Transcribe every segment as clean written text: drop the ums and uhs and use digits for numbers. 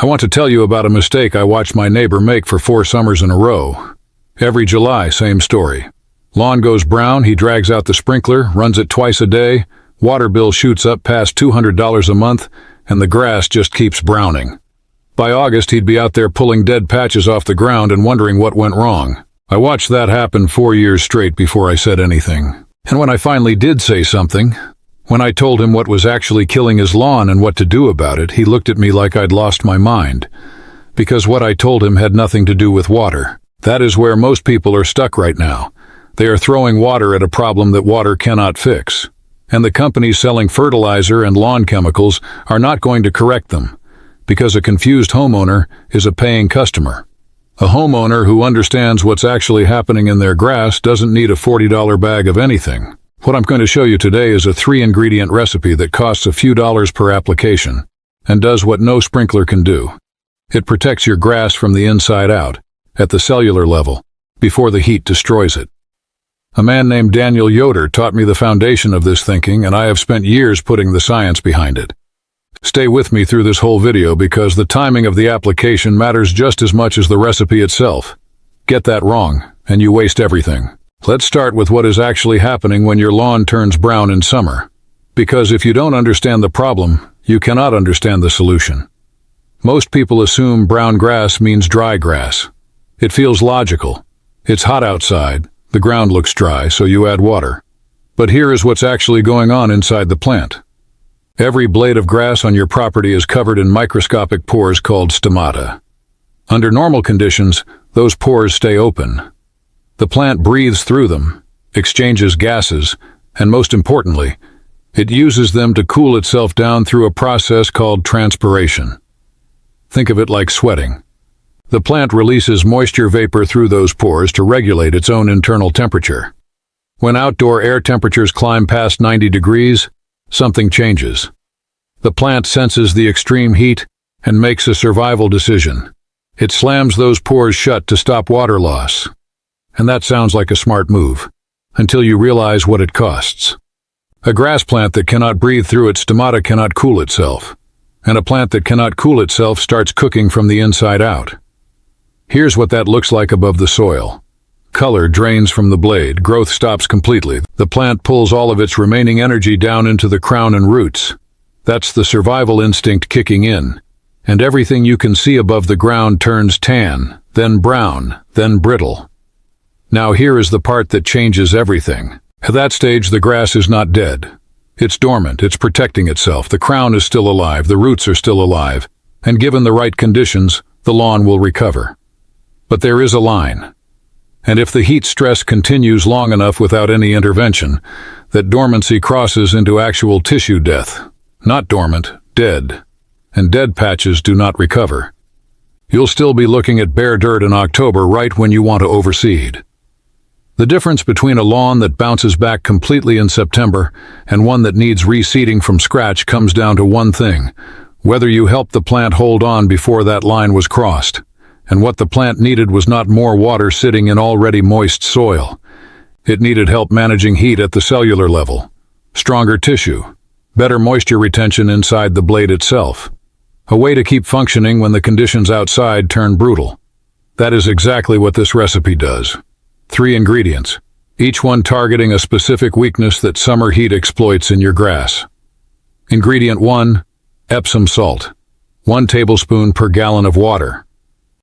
I want to tell you about a mistake I watched my neighbor make for 4 summers in a row. Every July, same story. Lawn goes brown, he drags out the sprinkler, runs it twice a day, water bill shoots up past $200 a month, and the grass just keeps browning. By August, he'd be out there pulling dead patches off the ground and wondering what went wrong. I watched that happen 4 years straight before I said anything. And when I finally did say something, when I told him what was actually killing his lawn and what to do about it, he looked at me like I'd lost my mind. Because what I told him had nothing to do with water. That is where most people are stuck right now. They are throwing water at a problem that water cannot fix. And the companies selling fertilizer and lawn chemicals are not going to correct them, because a confused homeowner is a paying customer. A homeowner who understands what's actually happening in their grass doesn't need a $40 bag of anything. What I'm going to show you today is a 3-ingredient recipe that costs a few dollars per application and does what no sprinkler can do. It protects your grass from the inside out, at the cellular level, before the heat destroys it. A man named Daniel Yoder taught me the foundation of this thinking, and I have spent years putting the science behind it. Stay with me through this whole video because the timing of the application matters just as much as the recipe itself. Get that wrong, and you waste everything. Let's start with what is actually happening when your lawn turns brown in summer. Because if you don't understand the problem, you cannot understand the solution. Most people assume brown grass means dry grass. It feels logical. It's hot outside, the ground looks dry, so you add water. But here is what's actually going on inside the plant. Every blade of grass on your property is covered in microscopic pores called stomata. Under normal conditions, those pores stay open. The plant breathes through them, exchanges gases, and most importantly, it uses them to cool itself down through a process called transpiration. Think of it like sweating. The plant releases moisture vapor through those pores to regulate its own internal temperature. When outdoor air temperatures climb past 90 degrees, something changes. The plant senses the extreme heat and makes a survival decision. It slams those pores shut to stop water loss. And that sounds like a smart move, until you realize what it costs. A grass plant that cannot breathe through its stomata cannot cool itself, and a plant that cannot cool itself starts cooking from the inside out. Here's what that looks like above the soil. Color drains from the blade, growth stops completely. The plant pulls all of its remaining energy down into the crown and roots. That's the survival instinct kicking in, and everything you can see above the ground turns tan, then brown, then brittle. Now here is the part that changes everything. At that stage, the grass is not dead. It's dormant, it's protecting itself, the crown is still alive, the roots are still alive, and given the right conditions, the lawn will recover. But there is a line. And if the heat stress continues long enough without any intervention, that dormancy crosses into actual tissue death. Not dormant, dead. And dead patches do not recover. You'll still be looking at bare dirt in October right when you want to overseed. The difference between a lawn that bounces back completely in September and one that needs reseeding from scratch comes down to one thing: whether you helped the plant hold on before that line was crossed. And what the plant needed was not more water sitting in already moist soil. It needed help managing heat at the cellular level, stronger tissue, better moisture retention inside the blade itself. A way to keep functioning when the conditions outside turn brutal. That is exactly what this recipe does. 3 ingredients, each one targeting a specific weakness that summer heat exploits in your grass. Ingredient 1, Epsom salt, 1 tablespoon per gallon of water.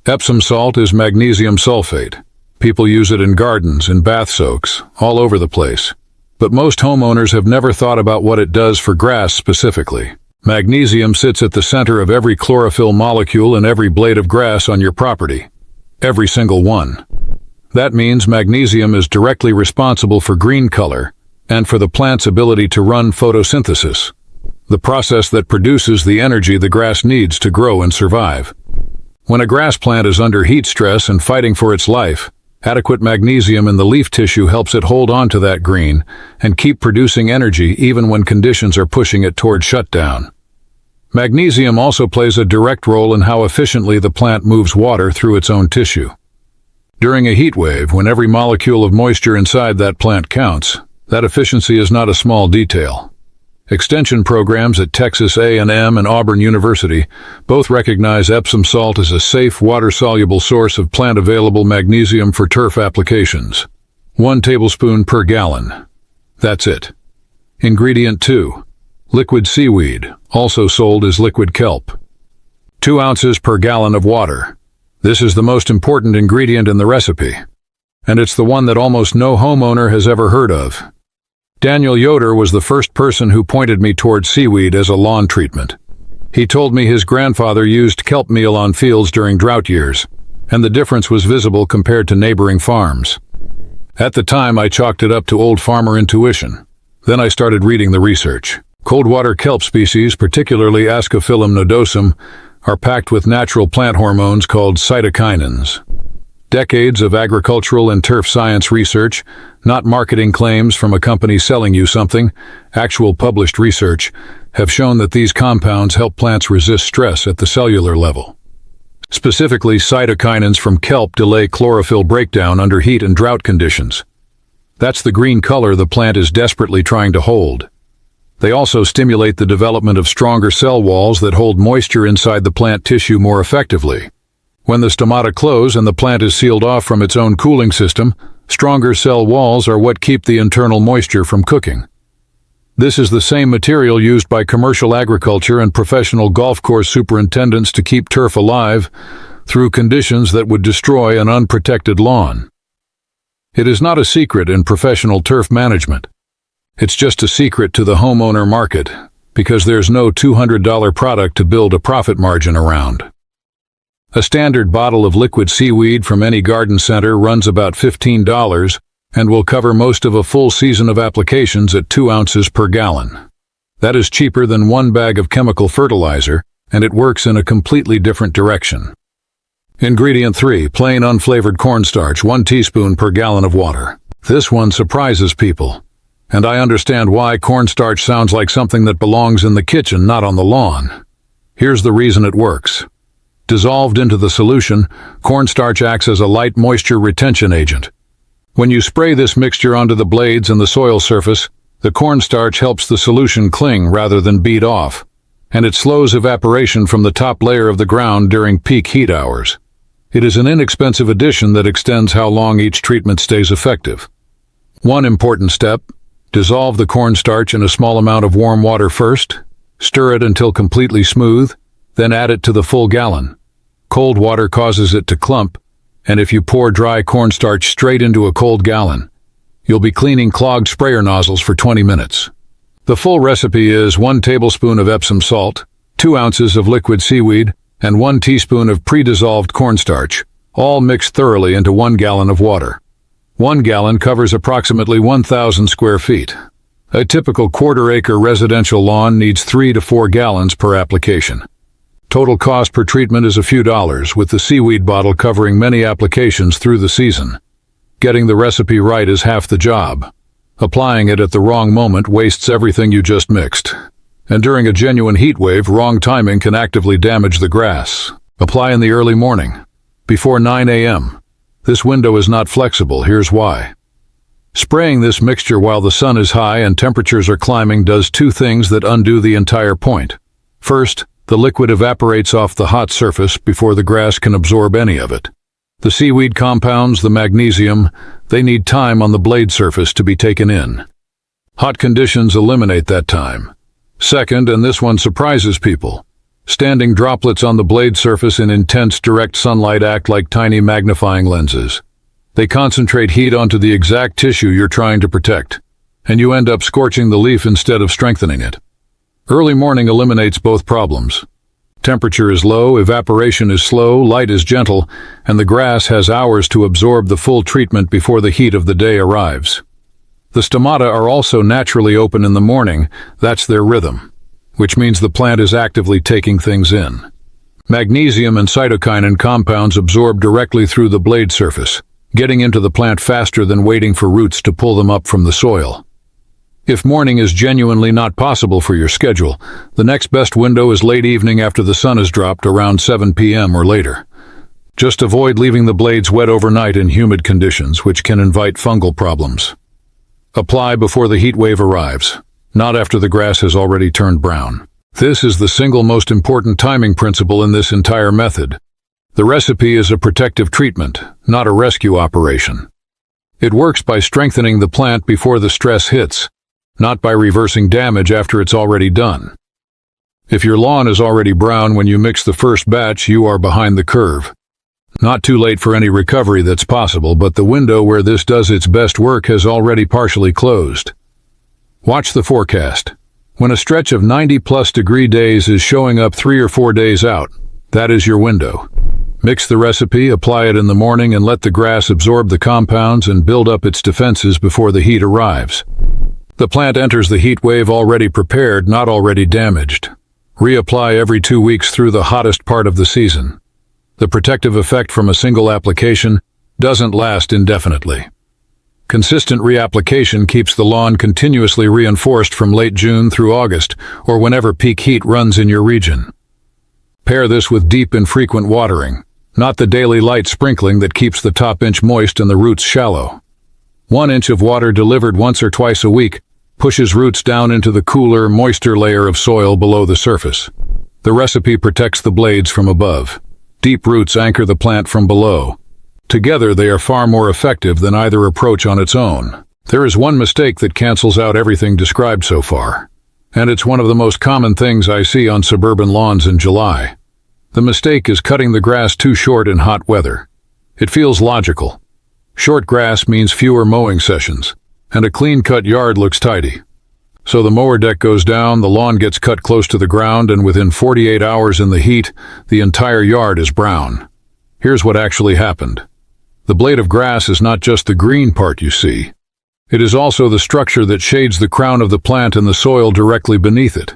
Epsom salt is magnesium sulfate. People use it in gardens, in bath soaks, all over the place. But most homeowners have never thought about what it does for grass specifically. Magnesium sits at the center of every chlorophyll molecule in every blade of grass on your property. Every single one. That means magnesium is directly responsible for green color and for the plant's ability to run photosynthesis, the process that produces the energy the grass needs to grow and survive. When a grass plant is under heat stress and fighting for its life, adequate magnesium in the leaf tissue helps it hold on to that green and keep producing energy even when conditions are pushing it toward shutdown. Magnesium also plays a direct role in how efficiently the plant moves water through its own tissue. During a heat wave, when every molecule of moisture inside that plant counts, that efficiency is not a small detail. Extension programs at Texas A&M and Auburn University both recognize Epsom salt as a safe, water-soluble source of plant-available magnesium for turf applications. 1 tablespoon per gallon. That's it. Ingredient 2. Liquid seaweed, also sold as liquid kelp. 2 ounces per gallon of water. This is the most important ingredient in the recipe, and it's the one that almost no homeowner has ever heard of. Daniel Yoder was the first person who pointed me toward seaweed as a lawn treatment. He told me his grandfather used kelp meal on fields during drought years, and the difference was visible compared to neighboring farms. At the time, I chalked it up to old farmer intuition. Then I started reading the research. Cold water kelp species, particularly Ascophyllum nodosum, are packed with natural plant hormones called cytokinins. Decades of agricultural and turf science research, not marketing claims from a company selling you something, actual published research, have shown that these compounds help plants resist stress at the cellular level. Specifically, cytokinins from kelp delay chlorophyll breakdown under heat and drought conditions. That's the green color the plant is desperately trying to hold. They also stimulate the development of stronger cell walls that hold moisture inside the plant tissue more effectively. When the stomata close and the plant is sealed off from its own cooling system, stronger cell walls are what keep the internal moisture from cooking. This is the same material used by commercial agriculture and professional golf course superintendents to keep turf alive through conditions that would destroy an unprotected lawn. It is not a secret in professional turf management. It's just a secret to the homeowner market, because there's no $200 product to build a profit margin around. A standard bottle of liquid seaweed from any garden center runs about $15 and will cover most of a full season of applications at 2 ounces per gallon. That is cheaper than 1 bag of chemical fertilizer, and it works in a completely different direction. Ingredient 3. Plain unflavored cornstarch, 1 teaspoon per gallon of water. This one surprises people, and I understand why. Cornstarch sounds like something that belongs in the kitchen, not on the lawn. Here's the reason it works. Dissolved into the solution, cornstarch acts as a light moisture retention agent. When you spray this mixture onto the blades and the soil surface, the cornstarch helps the solution cling rather than bead off, and it slows evaporation from the top layer of the ground during peak heat hours. It is an inexpensive addition that extends how long each treatment stays effective. One important step: dissolve the cornstarch in a small amount of warm water first, stir it until completely smooth, then add it to the full gallon. Cold water causes it to clump, and if you pour dry cornstarch straight into a cold gallon, you'll be cleaning clogged sprayer nozzles for 20 minutes. The full recipe is 1 tablespoon of Epsom salt, 2 ounces of liquid seaweed, and 1 teaspoon of pre-dissolved cornstarch, all mixed thoroughly into 1 gallon of water. 1 gallon covers approximately 1,000 square feet. A typical quarter-acre residential lawn needs 3 to 4 gallons per application. Total cost per treatment is a few dollars, with the seaweed bottle covering many applications through the season. Getting the recipe right is half the job. Applying it at the wrong moment wastes everything you just mixed. And during a genuine heat wave, wrong timing can actively damage the grass. Apply in the early morning, before 9 a.m. This window is not flexible. Here's why. Spraying this mixture while the sun is high and temperatures are climbing does 2 things that undo the entire point. First, the liquid evaporates off the hot surface before the grass can absorb any of it. The seaweed compounds, the magnesium, they need time on the blade surface to be taken in. Hot conditions eliminate that time. Second, and this one surprises people, standing droplets on the blade surface in intense direct sunlight act like tiny magnifying lenses. They concentrate heat onto the exact tissue you're trying to protect, and you end up scorching the leaf instead of strengthening it. Early morning eliminates both problems. Temperature is low, evaporation is slow, light is gentle, and the grass has hours to absorb the full treatment before the heat of the day arrives. The stomata are also naturally open in the morning. That's their rhythm, which means the plant is actively taking things in. Magnesium and cytokinin compounds absorb directly through the blade surface, getting into the plant faster than waiting for roots to pull them up from the soil. If morning is genuinely not possible for your schedule, the next best window is late evening after the sun has dropped, around 7 p.m. or later. Just avoid leaving the blades wet overnight in humid conditions, which can invite fungal problems. Apply before the heat wave arrives. not after the grass has already turned brown. This is the single most important timing principle in this entire method. The recipe is a protective treatment, not a rescue operation. It works by strengthening the plant before the stress hits, not by reversing damage after it's already done. If your lawn is already brown when you mix the first batch, you are behind the curve. Not too late for any recovery that's possible, but the window where this does its best work has already partially closed. Watch the forecast. When a stretch of 90+ degree days is showing up 3 or 4 days out, that is your window. Mix the recipe, apply it in the morning, and let the grass absorb the compounds and build up its defenses before the heat arrives. The plant enters the heat wave already prepared, not already damaged. Reapply every 2 weeks through the hottest part of the season. The protective effect from a single application doesn't last indefinitely. Consistent reapplication keeps the lawn continuously reinforced from late June through August, or whenever peak heat runs in your region. Pair this with deep and frequent watering, not the daily light sprinkling that keeps the top inch moist and the roots shallow. 1 inch of water delivered once or twice a week pushes roots down into the cooler, moister layer of soil below the surface. The recipe protects the blades from above. Deep roots anchor the plant from below. Together, they are far more effective than either approach on its own. There is one mistake that cancels out everything described so far, and it's one of the most common things I see on suburban lawns in July. The mistake is cutting the grass too short in hot weather. It feels logical. Short grass means fewer mowing sessions, and a clean-cut yard looks tidy. So the mower deck goes down, the lawn gets cut close to the ground, and within 48 hours in the heat, the entire yard is brown. Here's what actually happened. The blade of grass is not just the green part you see. It is also the structure that shades the crown of the plant and the soil directly beneath it.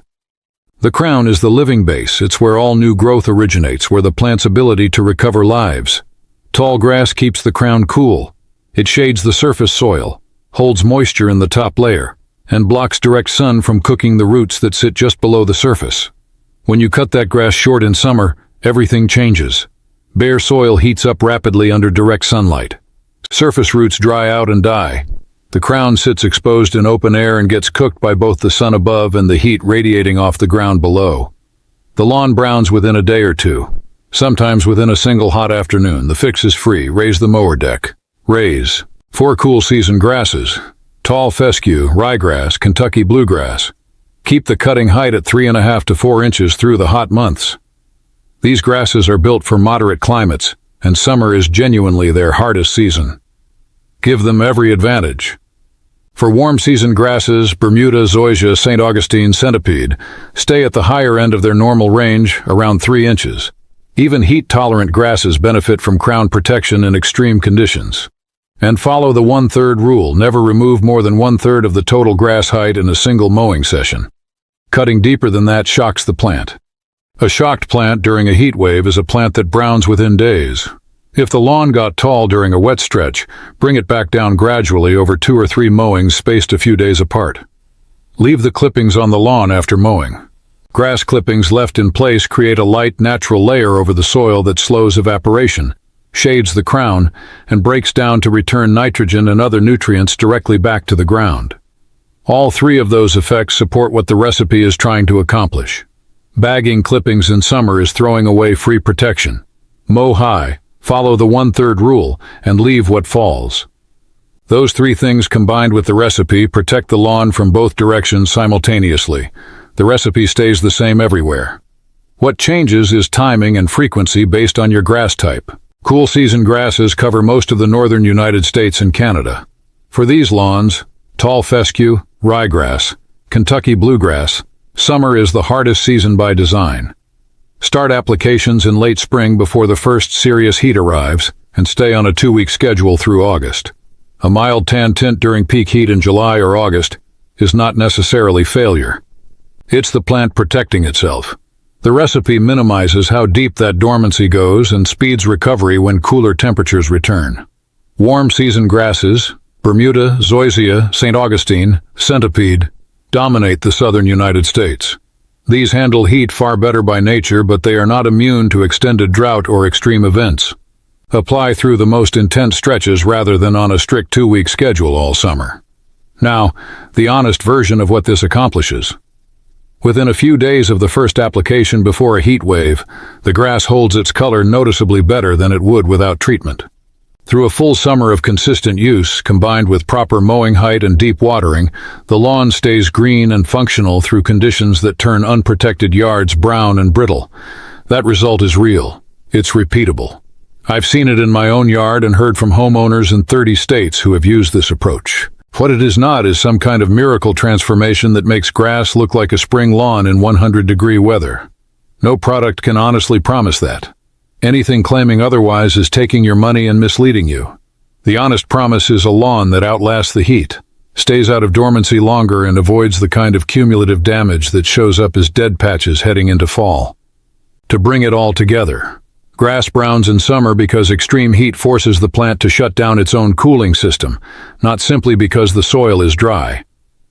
The crown is the living base. It's where all new growth originates, where the plant's ability to recover lives. Tall grass keeps the crown cool. It shades the surface soil, holds moisture in the top layer, and blocks direct sun from cooking the roots that sit just below the surface. When you cut that grass short in summer, everything changes. Bare soil heats up rapidly under direct sunlight. Surface roots dry out and die. The crown sits exposed in open air and gets cooked by both the sun above and the heat radiating off the ground below. The lawn browns within a day or two, sometimes within a single hot afternoon. The fix is free. Raise the mower deck. Raise 4 cool season grasses: tall fescue, ryegrass, Kentucky bluegrass. Keep the cutting height at 3.5 to 4 inches through the hot months. These grasses are built for moderate climates, and summer is genuinely their hardest season. Give them every advantage. For warm season grasses, Bermuda, zoysia, St. Augustine, centipede stay at the higher end of their normal range, around 3 inches. Even heat-tolerant grasses benefit from crown protection in extreme conditions. And follow the 1/3 rule. Never remove more than 1/3 of the total grass height in a single mowing session. Cutting deeper than that shocks the plant. A shocked plant during a heat wave is a plant that browns within days. If the lawn got tall during a wet stretch, bring it back down gradually over 2 or 3 mowings spaced a few days apart. Leave the clippings on the lawn after mowing. Grass clippings left in place create a light, natural layer over the soil that slows evaporation, shades the crown, and breaks down to return nitrogen and other nutrients directly back to the ground. All 3 of those effects support what the recipe is trying to accomplish. Bagging clippings in summer is throwing away free protection. Mow high, follow the 1/3 rule, and leave what falls. Those 3 things combined with the recipe protect the lawn from both directions simultaneously. The recipe stays the same everywhere. What changes is timing and frequency based on your grass type. Cool season grasses cover most of the northern United States and Canada. For these lawns, tall fescue, ryegrass, Kentucky bluegrass, summer is the hardest season by design. Start applications in late spring before the first serious heat arrives, and stay on a 2-week schedule through August. A mild tan tint during peak heat in July or August is not necessarily failure. It's the plant protecting itself. The recipe minimizes how deep that dormancy goes and speeds recovery when cooler temperatures return. Warm season grasses, Bermuda, zoysia, St. Augustine, centipede, dominate the southern United States. These handle heat far better by nature, but they are not immune to extended drought or extreme events. Apply through the most intense stretches rather than on a strict 2-week schedule all summer. Now, the honest version of what this accomplishes. Within a few days of the first application before a heat wave, the grass holds its color noticeably better than it would without treatment. Through a full summer of consistent use, combined with proper mowing height and deep watering, the lawn stays green and functional through conditions that turn unprotected yards brown and brittle. That result is real. It's repeatable. I've seen it in my own yard and heard from homeowners in 30 states who have used this approach. What it is not is some kind of miracle transformation that makes grass look like a spring lawn in 100-degree weather. No product can honestly promise that. Anything claiming otherwise is taking your money and misleading you. The honest promise is a lawn that outlasts the heat, stays out of dormancy longer, and avoids the kind of cumulative damage that shows up as dead patches heading into fall. To bring it all together, grass browns in summer because extreme heat forces the plant to shut down its own cooling system, not simply because the soil is dry.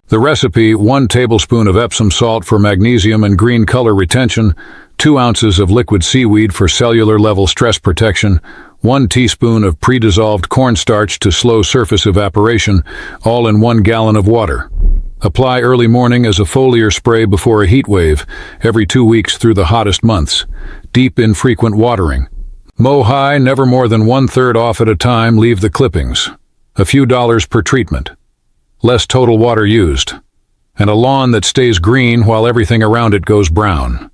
The recipe: 1 tablespoon of Epsom salt for magnesium and green color retention, 2 ounces of liquid seaweed for cellular level stress protection, 1 teaspoon of pre-dissolved cornstarch to slow surface evaporation, all in 1 gallon of water. Apply early morning as a foliar spray before a heat wave, every 2 weeks through the hottest months. Deep, infrequent watering. Mow high, never more than 1/3 off at a time, leave the clippings. A few dollars per treatment. Less total water used. And a lawn that stays green while everything around it goes brown.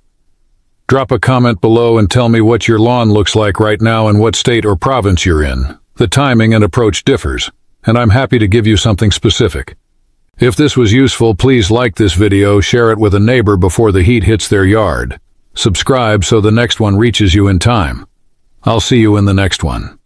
Drop a comment below and tell me what your lawn looks like right now and what state or province you're in. The timing and approach differs, and I'm happy to give you something specific. If this was useful, please like this video, share it with a neighbor before the heat hits their yard. Subscribe so the next one reaches you in time. I'll see you in the next one.